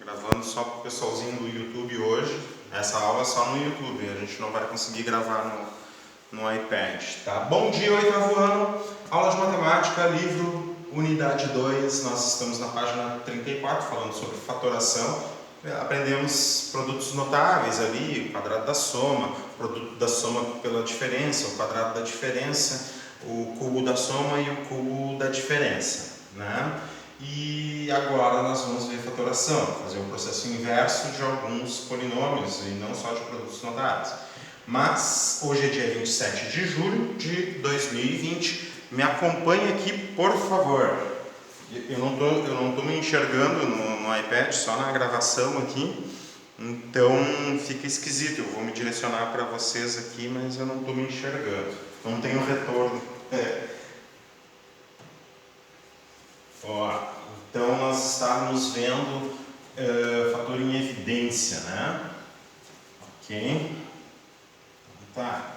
Gravando só para o pessoalzinho do YouTube hoje. Essa aula é só no YouTube, a gente não vai conseguir gravar no iPad, tá? Bom dia, oitavo ano, aula de matemática, livro, unidade 2, nós estamos na página 34, falando sobre fatoração. Aprendemos produtos notáveis ali, o quadrado da soma, o produto da soma pela diferença, o quadrado da diferença, o cubo da soma e o cubo da diferença, né? E agora nós vamos ver fatoração, fazer o processo inverso de alguns polinômios e não só de produtos notáveis. Mas hoje é dia 27 de julho de 2020. Me acompanhe aqui, por favor. Eu não estou me enxergando no iPad, só na gravação aqui. Então fica esquisito. Eu vou me direcionar para vocês aqui, mas eu não estou me enxergando. Não tenho retorno. Ó, então nós estávamos vendo fator em evidência, né? Ok. Tá.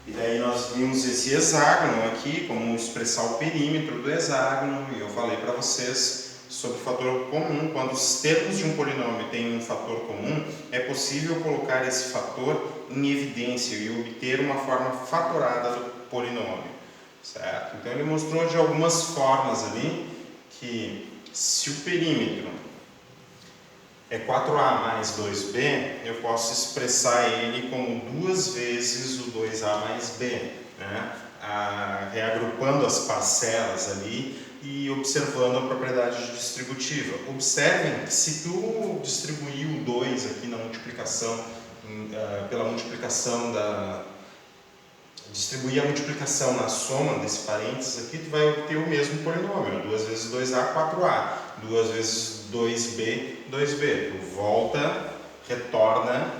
E daí nós vimos esse hexágono aqui, como expressar o perímetro do hexágono, e eu falei para vocês sobre fator comum. Quando os termos de um polinômio têm um fator comum, é possível colocar esse fator em evidência e obter uma forma fatorada do polinômio, certo? Então ele mostrou de algumas formas ali que se o perímetro é 4a mais 2b, eu posso expressar ele como 2 vezes o 2a mais b, né? Reagrupando as parcelas ali e observando a propriedade distributiva. Observem que se tu distribuir o 2 aqui na multiplicação, pela multiplicação distribuir a multiplicação na soma desse parênteses aqui, tu vai obter o mesmo polinômio, 2 vezes 2a, 4a, 2 vezes 2b, 2b. Tu volta, retorna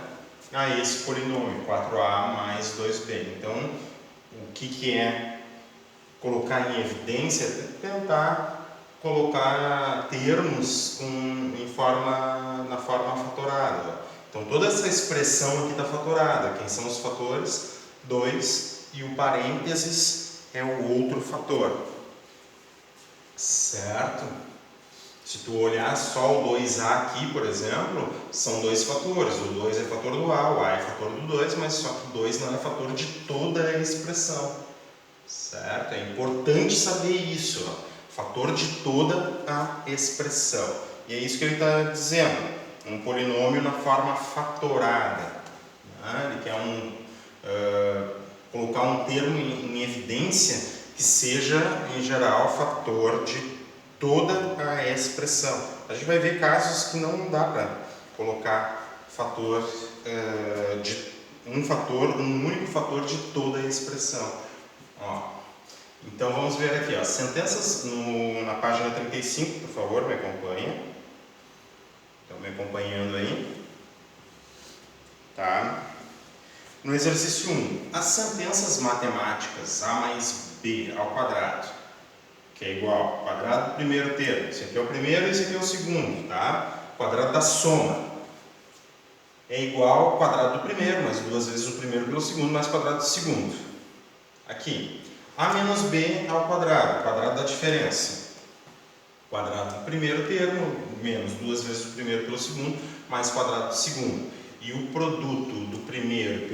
a esse polinômio, 4a mais 2b. Então, o que é colocar em evidência? É tentar colocar termos na forma fatorada. Então, toda essa expressão aqui está fatorada. Quem são os fatores? 2 e o parênteses é o outro fator, certo? Se tu olhar só o 2a aqui, por exemplo, são dois fatores. O 2 é fator do a, o a é fator do 2, mas só que o 2 não é fator de toda a expressão, certo? É importante saber isso, ó. Fator de toda a expressão. E é isso que ele está dizendo, um polinômio na forma fatorada, né? Ele quer colocar um termo em evidência que seja, em geral, fator de toda a expressão. A gente vai ver casos que não dá para colocar fator um único fator de toda a expressão. Ó, então vamos ver aqui, ó, sentenças na página 35, por favor, me acompanha. Estão me acompanhando aí? Tá? No exercício 1, as sentenças matemáticas a mais b ao quadrado, que é igual ao quadrado do primeiro termo. Esse aqui é o primeiro e esse aqui é o segundo, tá? O quadrado da soma é igual ao quadrado do primeiro, mais 2 vezes o primeiro pelo segundo, mais o quadrado do segundo. Aqui, a menos b ao quadrado, quadrado da diferença. Quadrado do primeiro termo, menos 2 vezes o primeiro pelo segundo, mais o quadrado do segundo. E o produto do primeiro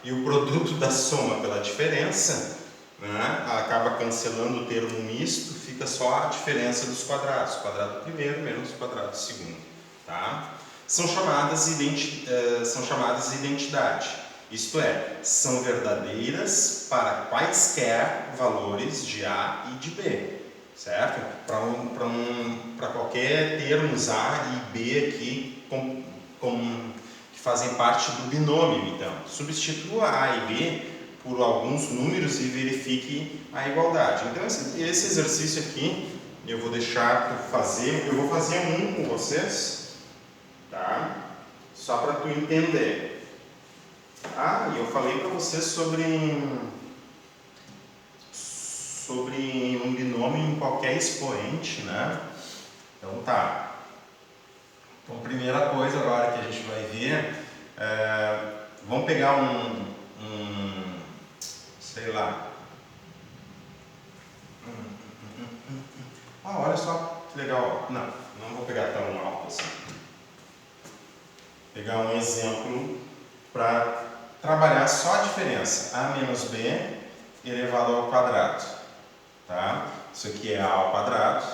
e o produto da soma pela diferença, né, acaba cancelando o termo misto, fica só a diferença dos quadrados, quadrado do primeiro menos o quadrado do segundo, tá? São chamadas identidade, isto é, são verdadeiras para quaisquer valores de a e de b, certo? Para qualquer termos a e b aqui que fazem parte do binômio, então. Substitua a e b por alguns números e verifique a igualdade. Então, esse exercício aqui, eu vou deixar para fazer, eu vou fazer um com vocês, tá? Só para tu entender. E eu falei para vocês sobre um binômio em qualquer expoente, né? Então, tá. Então, primeira coisa agora que a gente vai ver, vamos pegar sei lá, Ah, olha só que legal. Não vou pegar tão alto assim. Pegar um exemplo para trabalhar só a diferença. A menos B elevado ao quadrado. Tá? Isso aqui é A ao quadrado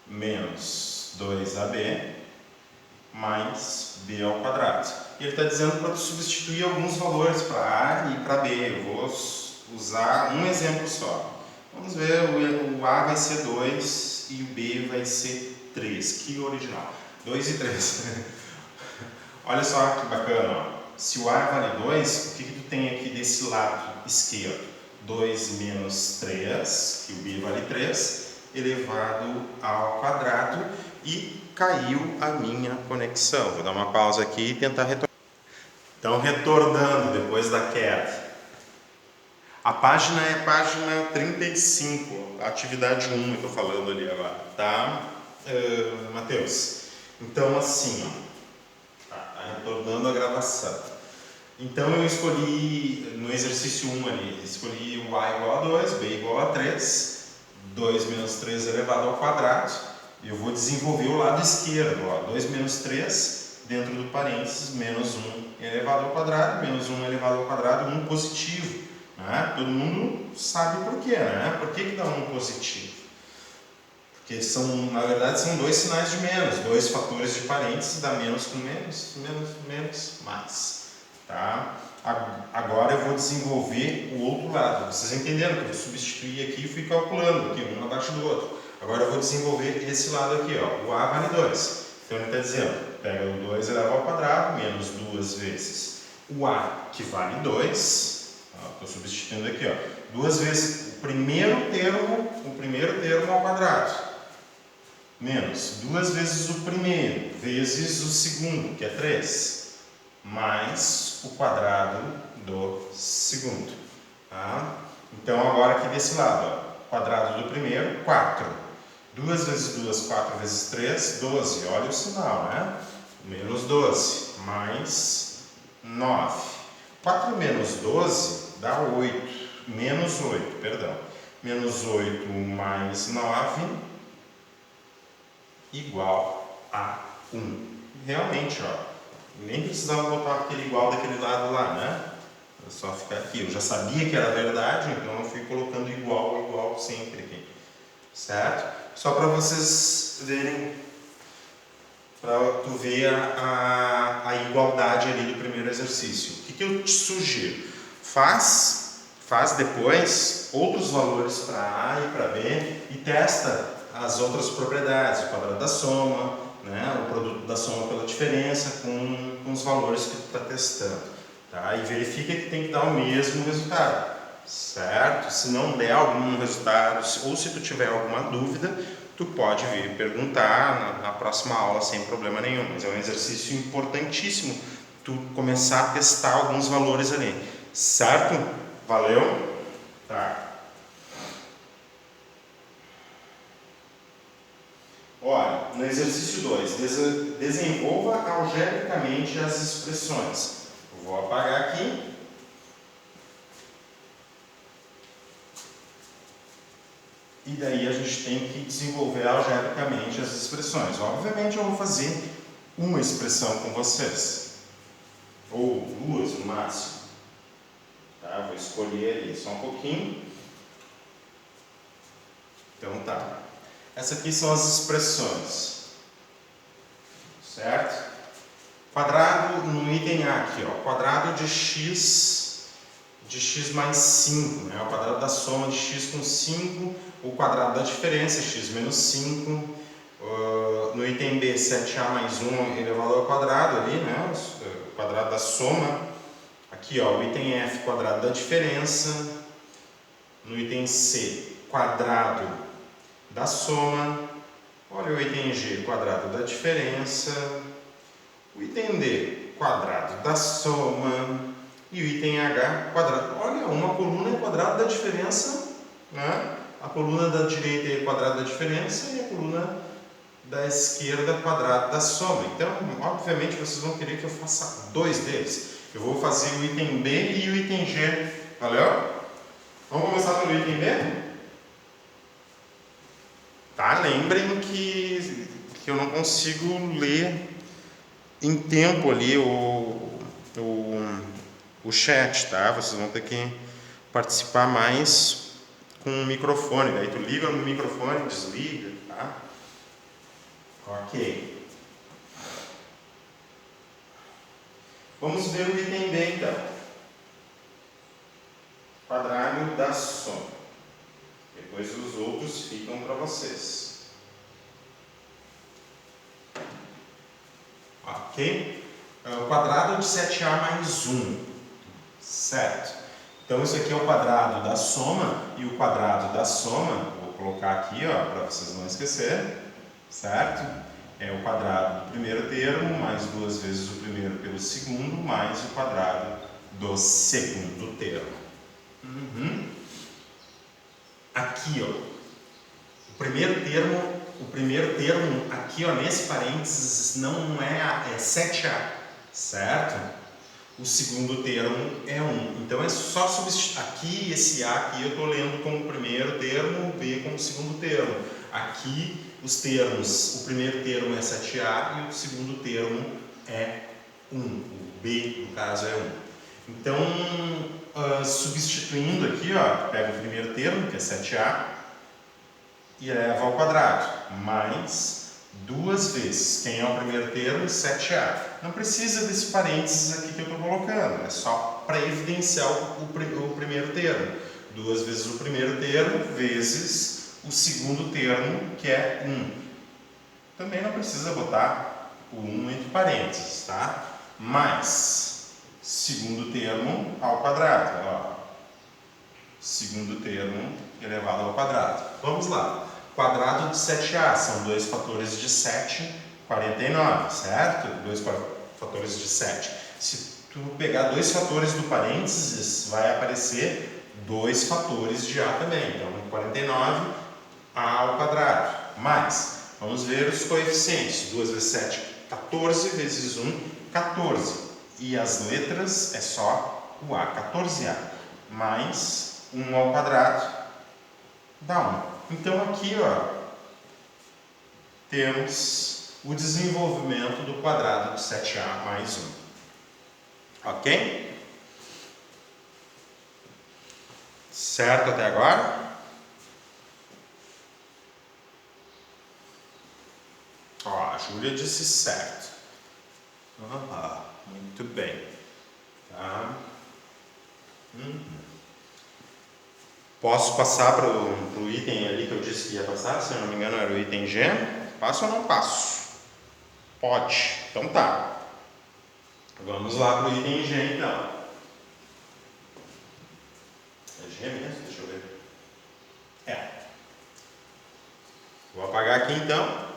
menos 2AB mais B ao quadrado. E ele está dizendo para substituir alguns valores para A e para B. Eu vou usar um exemplo só. Vamos ver, o A vai ser 2 e o B vai ser 3. Que original. 2 e 3. Olha só que bacana. Ó. Se o A vale 2, o que tu tem aqui desse lado esquerdo? 2 menos 3, que o B vale 3, elevado ao quadrado, e caiu a minha conexão. Vou dar uma pausa aqui e tentar retornar. Então, retornando depois da queda. A página é a página 35, atividade 1, eu estou falando ali agora, tá, Matheus? Então, assim, ó, tá retornando a gravação. Então, eu escolhi, no exercício 1 ali, escolhi o A igual a 2, B igual a 3, 2 menos 3 elevado ao quadrado, e eu vou desenvolver o lado esquerdo, ó, 2 menos 3, dentro do parênteses, menos 1 elevado ao quadrado, menos 1 elevado ao quadrado, 1 positivo. Né? Todo mundo sabe por quê, né? Por que dá um positivo? Porque na verdade são dois sinais de menos, dois fatores de parênteses, dá menos com menos, menos, mais. Tá? Agora eu vou desenvolver o outro lado. Vocês entenderam que eu substituí aqui e fui calculando aqui, um abaixo do outro. Agora eu vou desenvolver esse lado aqui, ó. O A vale 2. Então ele está dizendo, pega o 2 elevado ao quadrado, menos 2 vezes o A, que vale 2. Estou substituindo aqui, ó, 2 vezes o primeiro termo ao quadrado, menos 2 vezes o primeiro, vezes o segundo, que é 3, mais o quadrado do segundo. Tá? Então, agora aqui desse lado, ó, quadrado do primeiro, 4. 2 vezes 2, 4 vezes 3, 12. Olha o sinal, né? Menos 12, mais 9. 4 menos 12 dá 8, menos 8, perdão. Menos 8 mais 9 igual a 1. Realmente, ó, nem precisava botar aquele igual daquele lado lá, né? É só ficar aqui. Eu já sabia que era verdade, então eu fui colocando igual sempre aqui. Certo? Só para vocês verem, para tu ver a igualdade ali do primeiro exercício. O que eu te sugiro? Faz depois outros valores para A e para B e testa as outras propriedades, o quadrado da soma, né, o produto da soma pela diferença com os valores que tu está testando. Tá? E verifica que tem que dar o mesmo resultado, certo? Se não der algum resultado, ou se tu tiver alguma dúvida, tu pode vir perguntar na próxima aula sem problema nenhum. Mas é um exercício importantíssimo tu começar a testar alguns valores ali. Certo? Valeu? Tá. Olha, no exercício 2, desenvolva algebricamente as expressões. Eu vou apagar aqui. E daí a gente tem que desenvolver algebricamente as expressões. Obviamente eu vou fazer uma expressão com vocês. Ou duas no máximo. Tá? Vou escolher ali só um pouquinho. Então tá. Essas aqui são as expressões. Certo? Quadrado no item A aqui, ó. Quadrado de x mais 5. Né? O quadrado da soma de x com 5. O quadrado da diferença, x menos 5. No item B, 7a mais 1 elevado ao quadrado ali, né? O quadrado da soma. Aqui, ó, o item F, quadrado da diferença. No item C, quadrado da soma. Olha o item G, quadrado da diferença. O item D, quadrado da soma. E o item H, quadrado. Olha, uma coluna é quadrado da diferença, né? A coluna da direita é quadrado da diferença e a coluna da esquerda quadrado da soma. Então, obviamente, vocês vão querer que eu faça dois deles. Eu vou fazer o item B e o item G. Valeu? Vamos começar pelo item B? Tá, lembrem que eu não consigo ler em tempo ali o chat, tá? Vocês vão ter que participar mais com o microfone. Daí tu liga no microfone, desliga, tá? Ok. Vamos ver o item B então. Quadrado da soma. Depois os outros ficam para vocês. Ok? O quadrado de 7a mais 1. Certo? Então isso aqui é o quadrado da soma. E o quadrado da soma, vou colocar aqui para vocês não esquecerem. Certo? É o quadrado do primeiro termo, mais 2 vezes o primeiro pelo segundo, mais o quadrado do segundo termo. Aqui, o primeiro termo aqui, nesse parênteses, não é 7a, certo? O segundo termo é 1. Então é só substituir. Aqui, esse A aqui eu estou lendo como o primeiro termo, B como o segundo termo. Aqui, os termos, o primeiro termo é 7a e o segundo termo é 1. O B, no caso, é 1. Então, substituindo aqui, pega o primeiro termo, que é 7a, e eleva ao quadrado, mais 2 vezes. Quem é o primeiro termo? 7a. Não precisa desse parênteses aqui que eu estou colocando, é só para evidenciar o primeiro termo. 2 vezes o primeiro termo, vezes o segundo termo, que é 1. Também não precisa botar o 1 entre parênteses, tá? Mais segundo termo ao quadrado, segundo termo elevado ao quadrado. Vamos lá. Quadrado de 7a são 2 fatores de 7, 49, certo? 2 fatores de 7. Se tu pegar 2 fatores do parênteses, vai aparecer 2 fatores de a também. Então, 49, a ao quadrado. Mais, vamos ver os coeficientes. 2 vezes 7, 14, vezes 1, 14. E as letras é só o a, 14a. Mais 1 ao quadrado dá 1. Então aqui, temos o desenvolvimento do quadrado de 7a mais 1. Ok? Certo até agora? A Júlia disse certo. Muito bem. Tá? Posso passar para o item ali que eu disse que ia passar? Se eu não me engano era o item G. Passo ou não passo? Pode. Então tá. Vamos lá para o item G então. É G mesmo? Deixa eu ver. Vou apagar aqui então.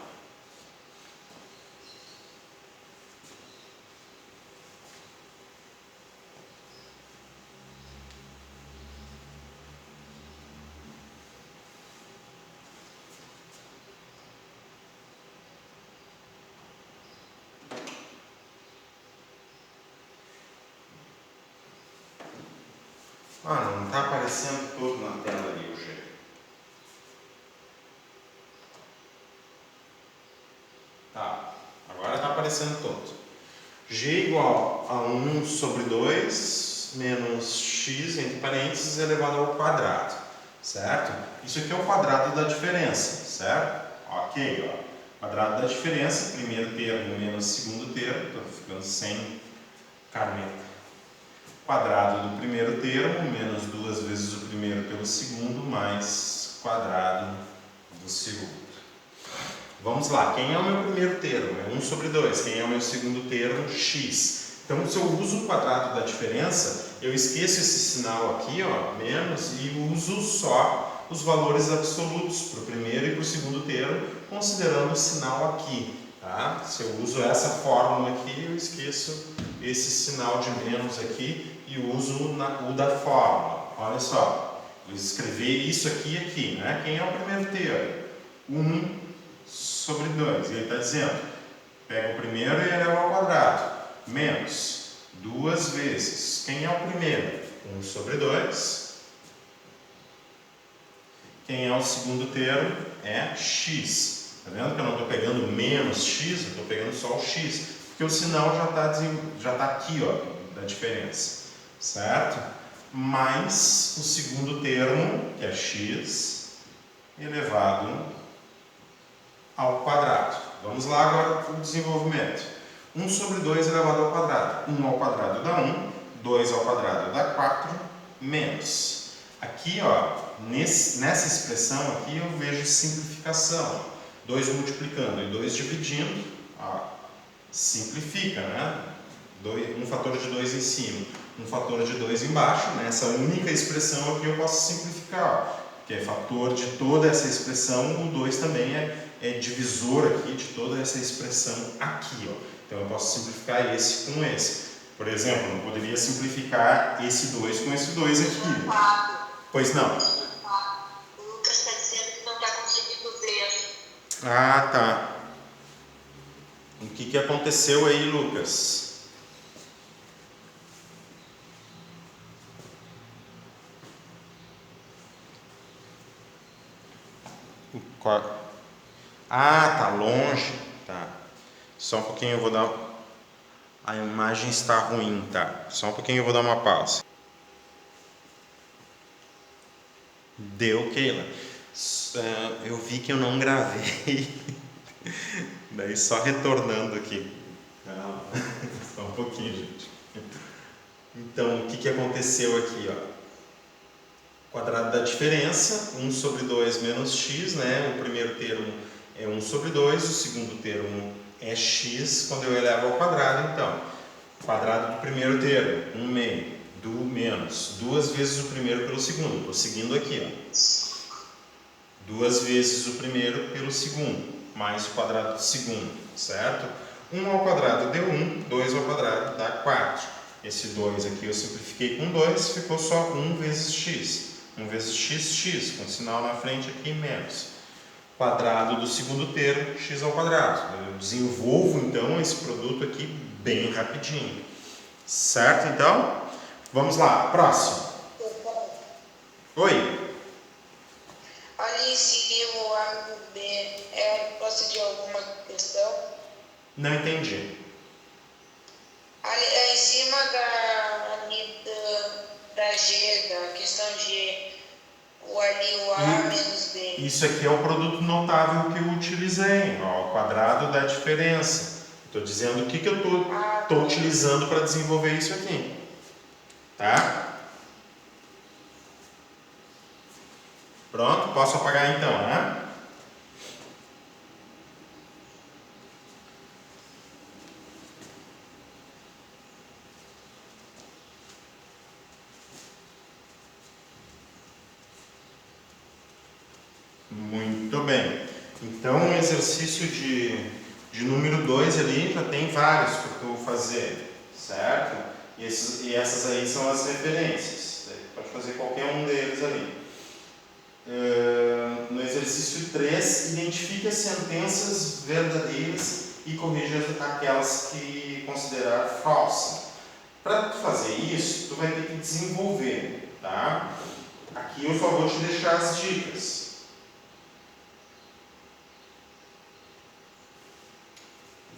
Não está aparecendo todo na tela ali o G. Tá, agora está aparecendo todo. G igual a 1 sobre 2 menos x, entre parênteses, elevado ao quadrado, certo? Isso aqui é o quadrado da diferença, certo? Ok, quadrado da diferença, primeiro termo menos segundo termo, estou ficando sem caneta. Quadrado do primeiro termo, menos 2 vezes o primeiro pelo segundo, mais quadrado do segundo. Vamos lá, quem é o meu primeiro termo? É 1 sobre 2. Quem é o meu segundo termo? X. Então, se eu uso o quadrado da diferença, eu esqueço esse sinal aqui, menos, e uso só os valores absolutos para o primeiro e para o segundo termo, considerando o sinal aqui. Tá? Se eu uso essa fórmula aqui, eu esqueço esse sinal de menos aqui e uso o da fórmula. Olha só, vou escrever isso aqui e aqui, né? Quem é o primeiro termo? 1 sobre 2. Ele está dizendo, pega o primeiro e eleva ao quadrado, menos 2 vezes. Quem é o primeiro? 1 sobre 2. quem é o segundo termo é x. Tá vendo que eu não estou pegando menos x, eu estou pegando só o x, porque o sinal já tá aqui, ó, da diferença, certo? Mais o segundo termo, que é x, elevado ao quadrado. Vamos lá agora para o desenvolvimento. 1 sobre 2 elevado ao quadrado. 1 ao quadrado dá 1, 2 ao quadrado dá 4, menos. Aqui, ó, nessa expressão aqui eu vejo simplificação. 2 multiplicando e 2 dividindo, ó, simplifica, né? Um fator de 2 em cima, um fator de 2 embaixo. Nessa única expressão aqui eu posso simplificar, ó, que é fator de toda essa expressão, o 2 também é divisor aqui de toda essa expressão aqui, ó. Então eu posso simplificar esse com esse. Por exemplo, eu poderia simplificar esse 2 com esse 2 aqui. Pois não? O Lucas está dizendo que não está conseguindo ver. Ah, tá. O que aconteceu aí, Lucas? Ah, tá longe. Tá. Só um pouquinho eu vou dar. A imagem está ruim, tá? Só um pouquinho eu vou dar uma pausa. Deu, Keila. Eu vi que eu não gravei. Daí só retornando aqui. Só um pouquinho, gente. Então, o que aconteceu aqui, ó? Quadrado da diferença, 1 sobre 2 menos x, né? O primeiro termo é 1 sobre 2, o segundo termo é x quando eu elevo ao quadrado, então. Quadrado do primeiro termo, 1 meio, do menos, 2 vezes o primeiro pelo segundo, estou seguindo aqui, ó. 2 vezes o primeiro pelo segundo, mais o quadrado do segundo, certo? 1 ao quadrado deu 1, 2 ao quadrado dá 4. Esse 2 aqui eu simplifiquei com 2, ficou só 1 vezes x. 1 vezes x, com sinal na frente aqui, menos. Quadrado do segundo termo, x ao quadrado. Eu desenvolvo, então, esse produto aqui bem rapidinho. Certo, então? Vamos lá, próximo. Oi. Ali em cima, o A e o B é a resposta de alguma questão? Não entendi. Ali em cima da G, da questão G, o A menos B. Isso aqui é o produto notável que eu utilizei, ó, o quadrado da diferença. Estou dizendo o que eu estou utilizando para desenvolver isso aqui. Tá? Pronto, posso apagar então, né? Muito bem. Então, o exercício de número 2 ali já tem vários que eu vou fazer, certo? E essas aí são as referências. Você pode fazer qualquer um deles ali. No exercício 3, identifique as sentenças verdadeiras e corrija aquelas que considerar falsas. Para tu fazer isso, tu vai ter que desenvolver, tá? Aqui eu só vou te deixar as dicas.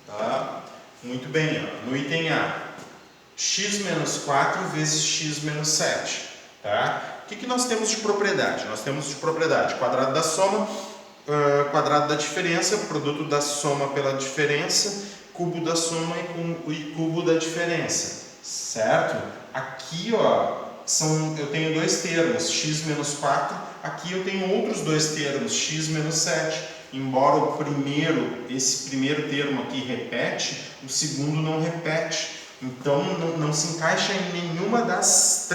Tá? Muito bem, ó. No item A, x menos 4 vezes x menos 7. Tá? O que nós temos de propriedade? Nós temos de propriedade quadrado da soma, quadrado da diferença, produto da soma pela diferença, cubo da soma e cubo da diferença. Certo? Aqui, ó, eu tenho dois termos, x menos 4. Aqui eu tenho outros dois termos, x menos 7. Embora esse primeiro termo aqui repete, o segundo não repete. Então não se encaixa em nenhuma das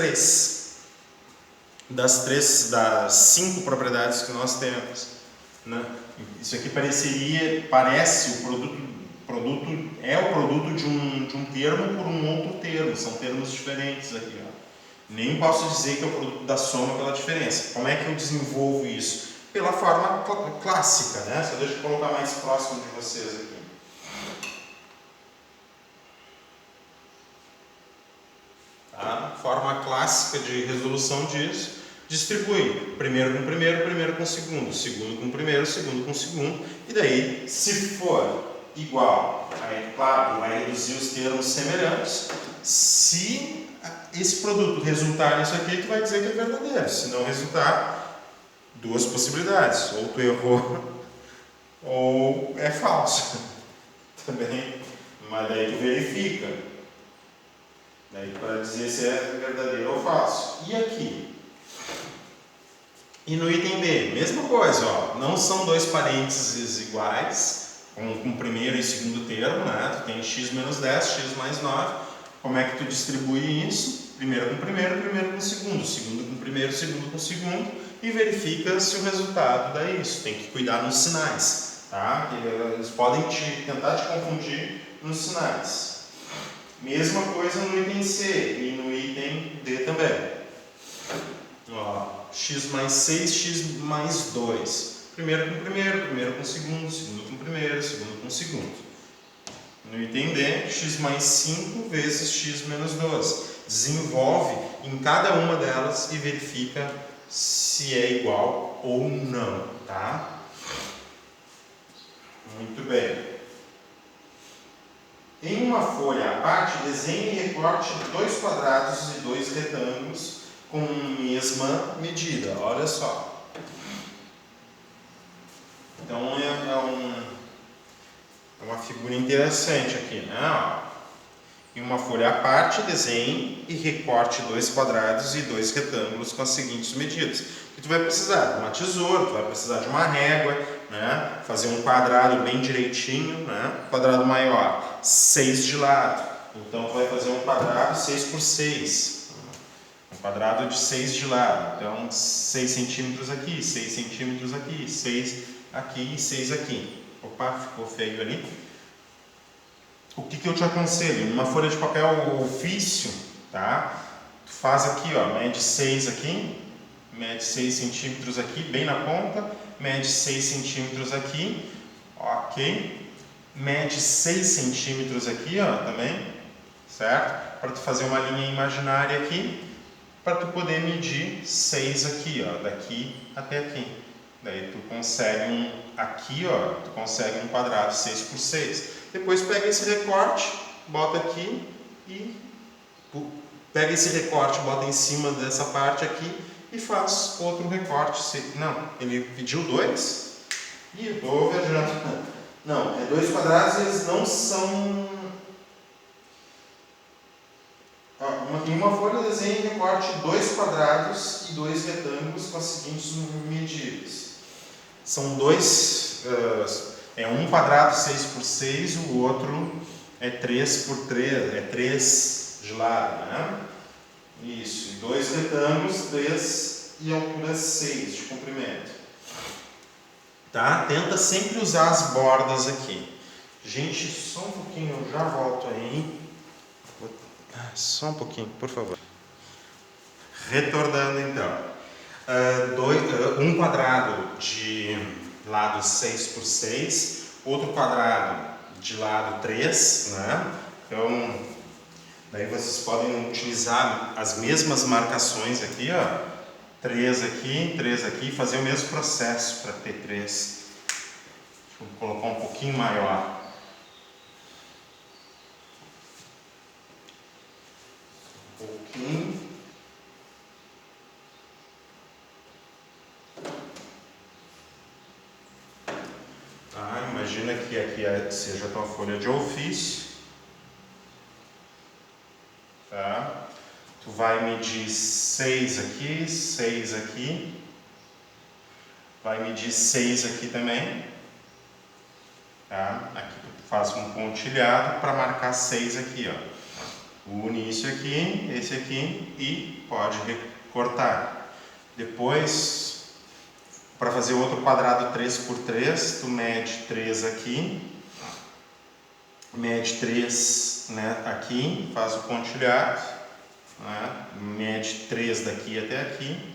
5 propriedades que nós temos, né? Isso aqui parece é o produto de um termo por um outro termo, são termos diferentes aqui, ó. Nem posso dizer que é o produto da soma pela diferença. Como é que eu desenvolvo isso? Pela forma clássica, né? Só deixa eu colocar mais próximo de vocês aqui. Tá? Forma clássica de resolução disso. Distribui primeiro com primeiro, primeiro com segundo, segundo com primeiro, segundo com segundo, e daí, se for igual, aí, claro, vai reduzir os termos semelhantes. Se esse produto resultar nisso aqui, tu vai dizer que é verdadeiro. Se não resultar, duas possibilidades: ou tu errou, ou é falso. Também, mas daí tu verifica. Daí para dizer se é verdadeiro ou falso. E aqui? E no item B, mesma coisa, ó. Não são dois parênteses iguais, com primeiro e segundo termo, né? Tu tem x menos 10, x mais 9. Como é que tu distribui isso? Primeiro com primeiro, primeiro com segundo, segundo com primeiro, segundo com segundo, e verifica se o resultado dá isso. Tem que cuidar nos sinais, tá? Eles podem tentar te confundir nos sinais. Mesma coisa no item C e no item D também. Ó, x mais 6, x mais 2. Primeiro com primeiro, primeiro com segundo, segundo com primeiro, segundo com segundo. No item D, x mais 5 vezes x menos 12. Desenvolve em cada uma delas e verifica se é igual ou não, tá? Muito bem. Em uma folha à parte, desenhe e recorte 2 quadrados e 2 retângulos com mesma medida. Olha só. Então é uma figura interessante aqui, né? Em uma folha à parte, desenhe e recorte 2 quadrados e 2 retângulos com as seguintes medidas. Que tu vai precisar de uma tesoura, tu vai precisar de uma régua, né? Fazer um quadrado bem direitinho, né? Quadrado maior, 6 de lado. Então tu vai fazer um quadrado 6 por 6. Um quadrado de 6 de lado. Então 6 centímetros aqui, 6 centímetros aqui, 6 aqui e 6 aqui. Opa, ficou feio ali. O que eu te aconselho? Numa folha de papel ofício, tá? Tu faz aqui, ó, mede 6 aqui, mede 6 centímetros aqui, bem na ponta, mede 6 centímetros aqui, ok? Mede 6 centímetros aqui, ó, também, certo? Para tu fazer uma linha imaginária aqui, para tu poder medir 6 aqui, ó, daqui até aqui. Daí tu consegue aqui, ó, tu consegue um quadrado 6 por 6. Depois pega esse recorte, bota aqui e pega esse recorte, bota em cima dessa parte aqui e faz outro recorte. Não, ele pediu 2? Ih, eu estou viajando. Não, é 2 quadrados, eles não são... Em uma folha desenhe e recorte 2 quadrados e 2 retângulos com as seguintes medidas. São dois... É um quadrado 6 por 6, o outro é 3 por 3, é 3 de lado, né? Isso, e 2 retângulos, 3 e altura 6 de comprimento. Tá? Tenta sempre usar as bordas aqui. Gente, só um pouquinho, eu já volto aí. Só um pouquinho, por favor. Retornando então. Um quadrado de lado 6 por 6, outro quadrado de lado 3, né? Então, daí vocês podem utilizar as mesmas marcações aqui, ó. 3 aqui, fazer o mesmo processo para ter 3. Deixa eu colocar um pouquinho maior. Um pouquinho. Imagina que aqui seja a tua folha de ofício, tá? Tu vai medir 6 aqui, 6 aqui, vai medir 6 aqui também, tá? Aqui tu faz um pontilhado para marcar 6 aqui, ó. Une isso aqui, esse aqui e pode recortar. Depois, para fazer outro quadrado 3 por 3, tu mede 3 aqui, mede 3, né, aqui, faz o pontilhado, né, mede 3 daqui até aqui,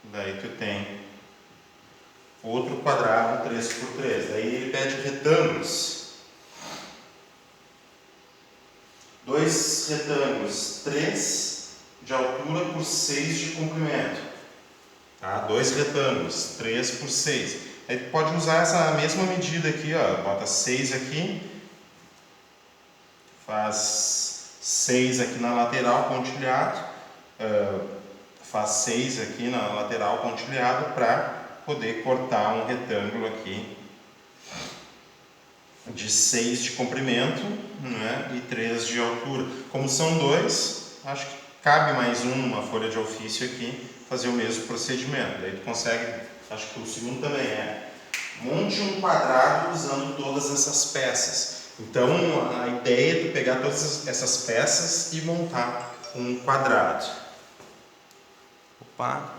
daí tu tem outro quadrado 3 por 3. Daí ele pede retângulos. 2 retângulos, 3 de altura por 6 de comprimento. Tá? 2 retângulos, 3 por 6. Aí tu pode usar essa mesma medida aqui, ó. Bota 6 aqui, faz 6 aqui na lateral pontilhado, faz 6 aqui na lateral pontilhado para poder cortar um retângulo aqui de 6 de comprimento, né, e 3 de altura. Como são 2, acho que cabe mais um numa folha de ofício aqui, fazer o mesmo procedimento. Daí tu consegue, acho que o segundo também é, monte um quadrado usando todas essas peças. Então a ideia é tu pegar todas essas peças e montar um quadrado. Opa!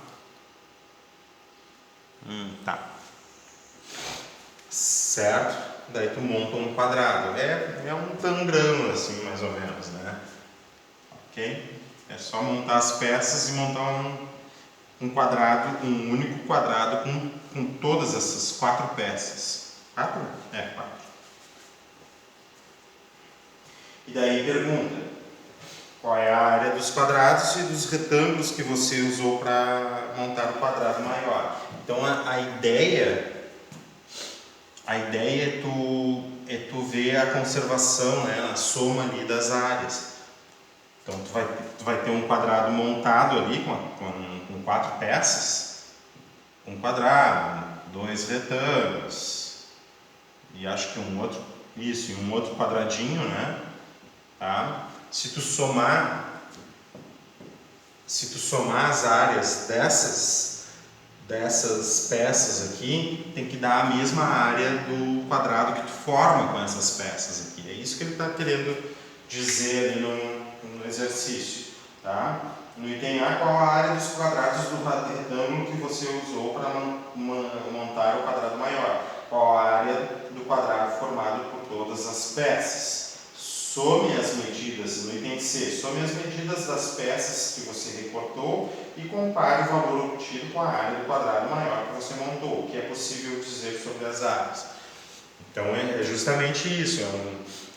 Tá. Certo? Daí tu monta um quadrado. É um tangramo assim, mais ou menos, né? Ok? É só montar as peças e montar um quadrado, um único quadrado com todas essas 4 peças. 4? 4. E daí pergunta, qual é a área dos quadrados e dos retângulos que você usou para montar o quadrado maior. Então a ideia é tu ver a conservação, né, a soma ali das áreas. Então tu vai ter um quadrado montado ali com 4 peças, um quadrado, 2 retângulos e acho que um outro quadradinho, né? Tá? Se tu somar as áreas dessas peças aqui, tem que dar a mesma área do quadrado que tu forma com essas peças aqui. É isso que ele está querendo dizer ali no exercício. Tá? No item A, qual a área dos quadrados do retângulo que você usou para montar o quadrado maior? Qual a área do quadrado formado por todas as peças? Some as medidas, no item C, some as medidas das peças que você recortou e compare o valor obtido com a área do quadrado maior que você montou. O que é possível dizer sobre as áreas? Então é justamente isso,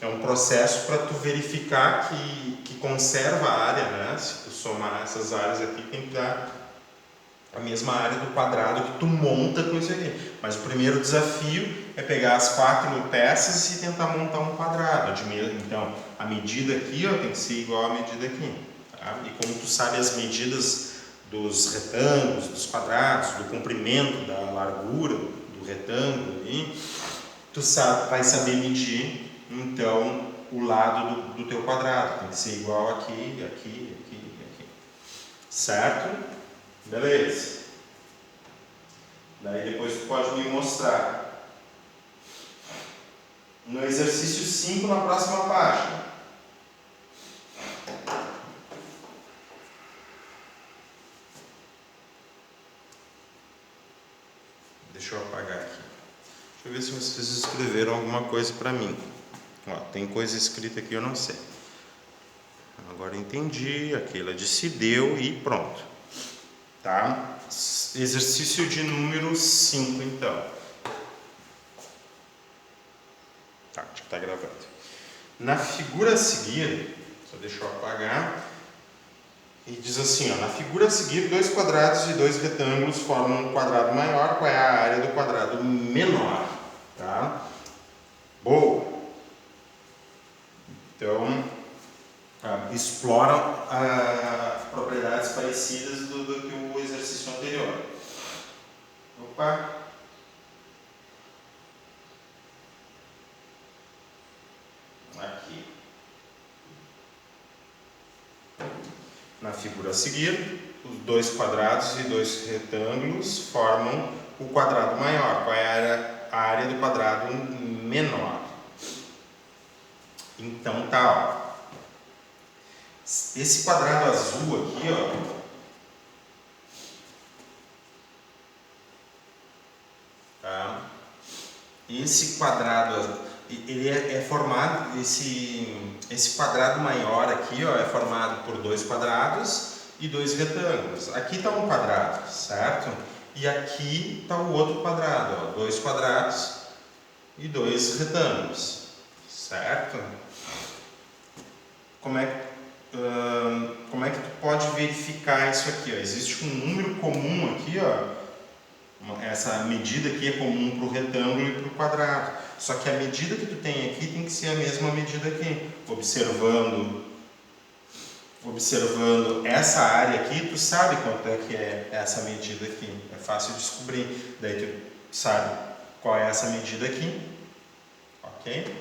é um processo para tu verificar que conserva a área, né? Se tu somar essas áreas aqui, tem que dar a mesma área do quadrado que tu monta com isso aqui. Mas o primeiro desafio é pegar as 4 peças e tentar montar um quadrado. Então, a medida aqui tem que ser igual à medida aqui. Tá? E como tu sabe as medidas dos retângulos, dos quadrados, do comprimento, da largura do retângulo ali, tu vai saber medir, então, o lado do teu quadrado. Tem que ser igual aqui, aqui, aqui, aqui. Certo? Beleza. Daí depois tu pode me mostrar. No exercício 5, na próxima página. Deixa eu apagar aqui. Deixa eu ver se vocês escreveram alguma coisa para mim. Ó, tem coisa escrita aqui, eu não sei. Agora entendi, aquela disse deu e pronto. Tá? Exercício de número 5, então. Tá, já está gravando. Na figura a seguir, só deixa eu apagar. E diz assim, ó, na figura a seguir, 2 quadrados e 2 retângulos formam um quadrado maior. Qual é a área do quadrado menor? Tá? Boa! Então, exploram propriedades parecidas do que o exercício anterior. Opa! Aqui. Na figura a seguir, os 2 quadrados e 2 retângulos formam o quadrado maior. Qual é a área do quadrado menor? Então tá, ó. Esse quadrado azul aqui, ó, tá? Esse quadrado, ele é formado, esse quadrado maior aqui, ó, é formado por 2 quadrados e 2 retângulos. Aqui está um quadrado, certo? E aqui está o outro quadrado, ó, 2 quadrados e 2 retângulos, certo? Como é como é que tu pode verificar isso aqui? Ó? Existe um número comum aqui, ó. Essa medida aqui é comum para o retângulo e para o quadrado. Só que a medida que tu tem aqui tem que ser a mesma medida aqui. Observando essa área aqui, tu sabe quanto é que é essa medida aqui. É fácil descobrir. Daí tu sabe qual é essa medida aqui. Ok?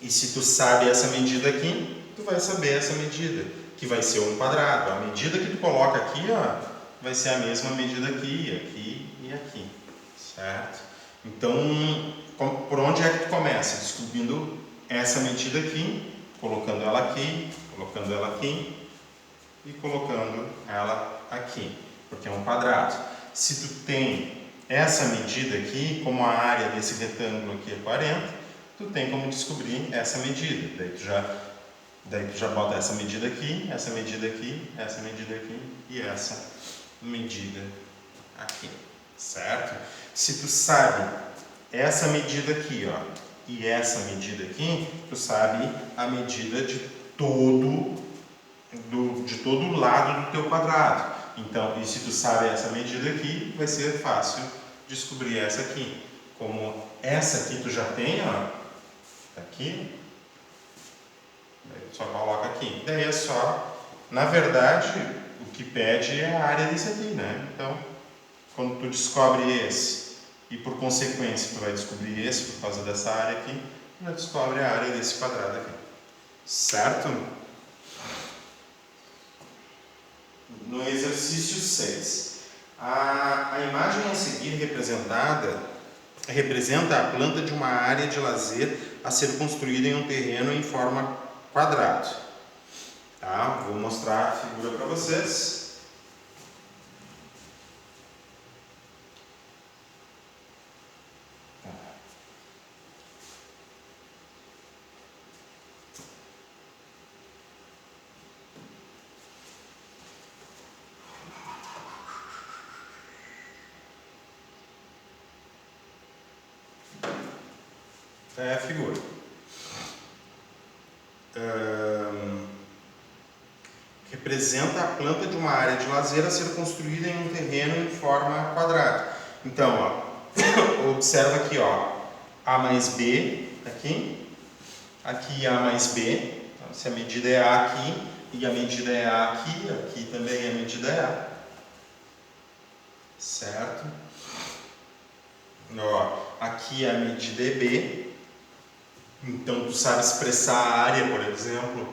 E se tu sabe essa medida aqui, tu vai saber essa medida, que vai ser um quadrado. A medida que tu coloca aqui, ó, vai ser a mesma medida aqui, aqui e aqui, certo? Então, por onde é que tu começa? Descobrindo essa medida aqui, colocando ela aqui e colocando ela aqui, porque é um quadrado. Se tu tem essa medida aqui, como a área desse retângulo aqui é 40, tu tem como descobrir essa medida. Daí tu já bota essa medida aqui, essa medida aqui, essa medida aqui e essa medida aqui, certo? Se tu sabe essa medida aqui, ó, e essa medida aqui, tu sabe a medida de todo o lado do teu quadrado. Então, e se tu sabe essa medida aqui, vai ser fácil descobrir essa aqui. Como essa aqui tu já tem, ó, aqui, daí tu só coloca aqui. Daí é só, na verdade, o que pede é a área desse aqui, né? Então, quando tu descobre esse, e por consequência tu vai descobrir esse por causa dessa área aqui, tu já descobre a área desse quadrado aqui. Certo? No exercício 6, a imagem a seguir representa a planta de uma área de lazer a ser construída em um terreno em forma quadrado. Tá? Vou mostrar a figura para vocês. É a figura. Representa a planta de uma área de lazer a ser construída em um terreno em forma quadrada. Então, ó, observa aqui, ó, A mais B aqui A mais B. Então, se a medida é A aqui e a medida é A aqui, aqui também a medida é A. Certo? Ó, aqui a medida é B. Então, tu sabe expressar a área, por exemplo,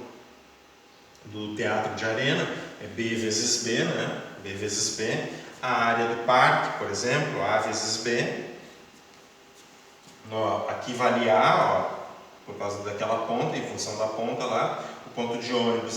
do teatro de arena, é B vezes B, né? B vezes B. A área do parque, por exemplo, A vezes B. Ó, aqui vale A, ó, por causa daquela ponta, em função da ponta lá. O ponto de ônibus